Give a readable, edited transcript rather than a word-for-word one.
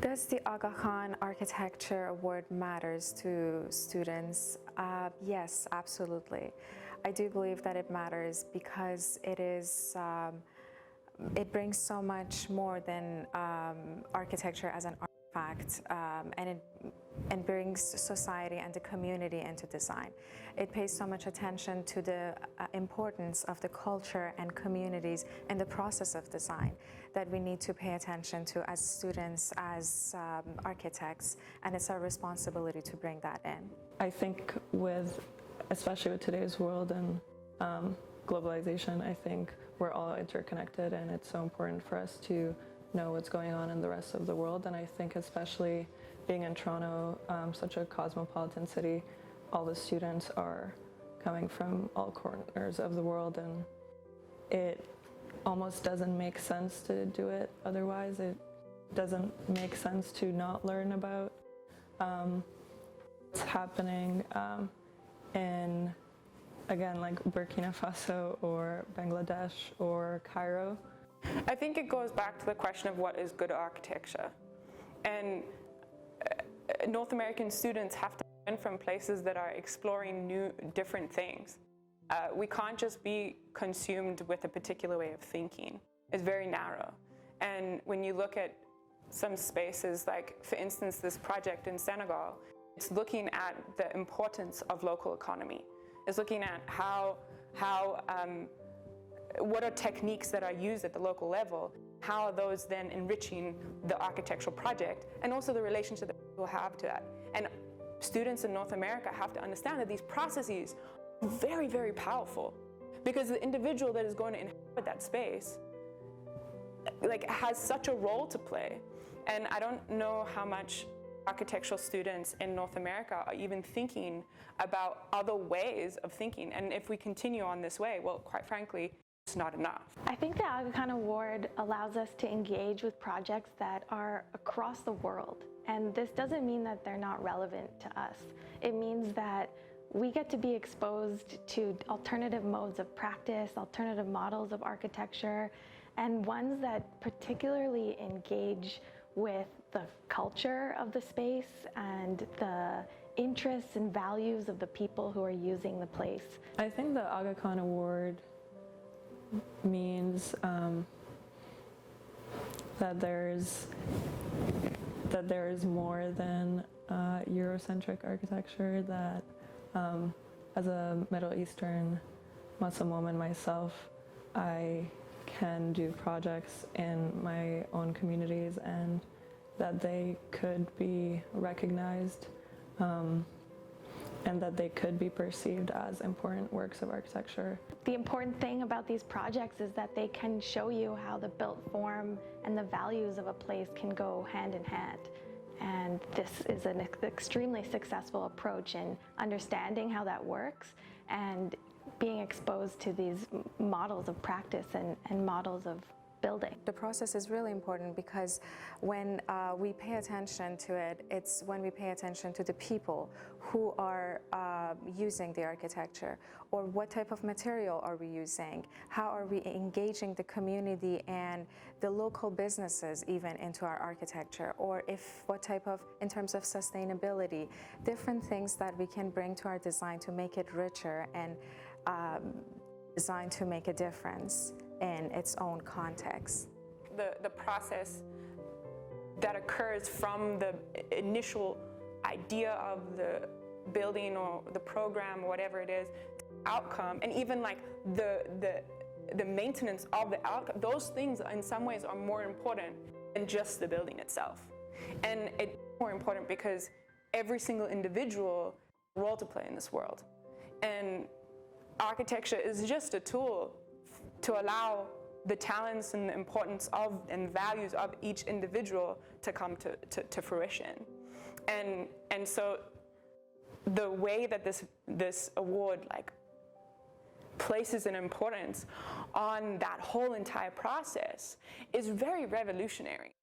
Does the Aga Khan Architecture Award matters to students? Yes, absolutely. I do believe that it matters because it brings so much more than architecture as an artifact, and brings society and the community into design. It pays so much attention to the importance of the culture and communities in the process of design that we need to pay attention to as students, as architects, and it's our responsibility to bring that in. I think especially with today's world and globalization, I think we're all interconnected, and it's so important for us to know what's going on in the rest of the world. And I think especially being in Toronto, such a cosmopolitan city, all the students are coming from all corners of the world, and it almost doesn't make sense to do it otherwise. It doesn't make sense to not learn about what's happening in, again, like Burkina Faso or Bangladesh or Cairo. I think it goes back to the question of what is good architecture. And North American students have to learn from places that are exploring new, different things. We can't just be consumed with a particular way of thinking. It's very narrow. And when you look at some spaces, like for instance this project in Senegal, it's looking at the importance of local economy. It's looking at what are techniques that are used at the local level, how are those then enriching the architectural project, and also the relationship that people have to that. And students in North America have to understand that these processes are very, very powerful, because the individual that is going to inhabit that space has such a role to play. And I don't know how much architectural students in North America are even thinking about other ways of thinking. And if we continue on this way, well, quite frankly, it's not enough. I think the Aga Khan Award allows us to engage with projects that are across the world. And this doesn't mean that they're not relevant to us. It means that we get to be exposed to alternative modes of practice, alternative models of architecture, and ones that particularly engage with the culture of the space and the interests and values of the people who are using the place. I think the Aga Khan Award means that there is more than Eurocentric architecture, that as a Middle Eastern Muslim woman myself, I can do projects in my own communities, and that they could be recognized and that they could be perceived as important works of architecture. The important thing about these projects is that they can show you how the built form and the values of a place can go hand in hand. And this is an extremely successful approach in understanding how that works and being exposed to these models of practice and models of building. The process is really important because when we pay attention to it, it's when we pay attention to the people who are using the architecture, or what type of material are we using, how are we engaging the community and the local businesses even into our architecture, or what type of, in terms of sustainability, different things that we can bring to our design to make it richer and designed to make a difference in its own context. The process that occurs from the initial idea of the building or the program, whatever it is, outcome, and even like the maintenance of the outcome, those things in some ways are more important than just the building itself. And it's more important because every single individual has a role to play in this world. And architecture is just a tool to allow the talents and the importance of and values of each individual to come to fruition. And so the way that this award places an importance on that whole entire process is very revolutionary.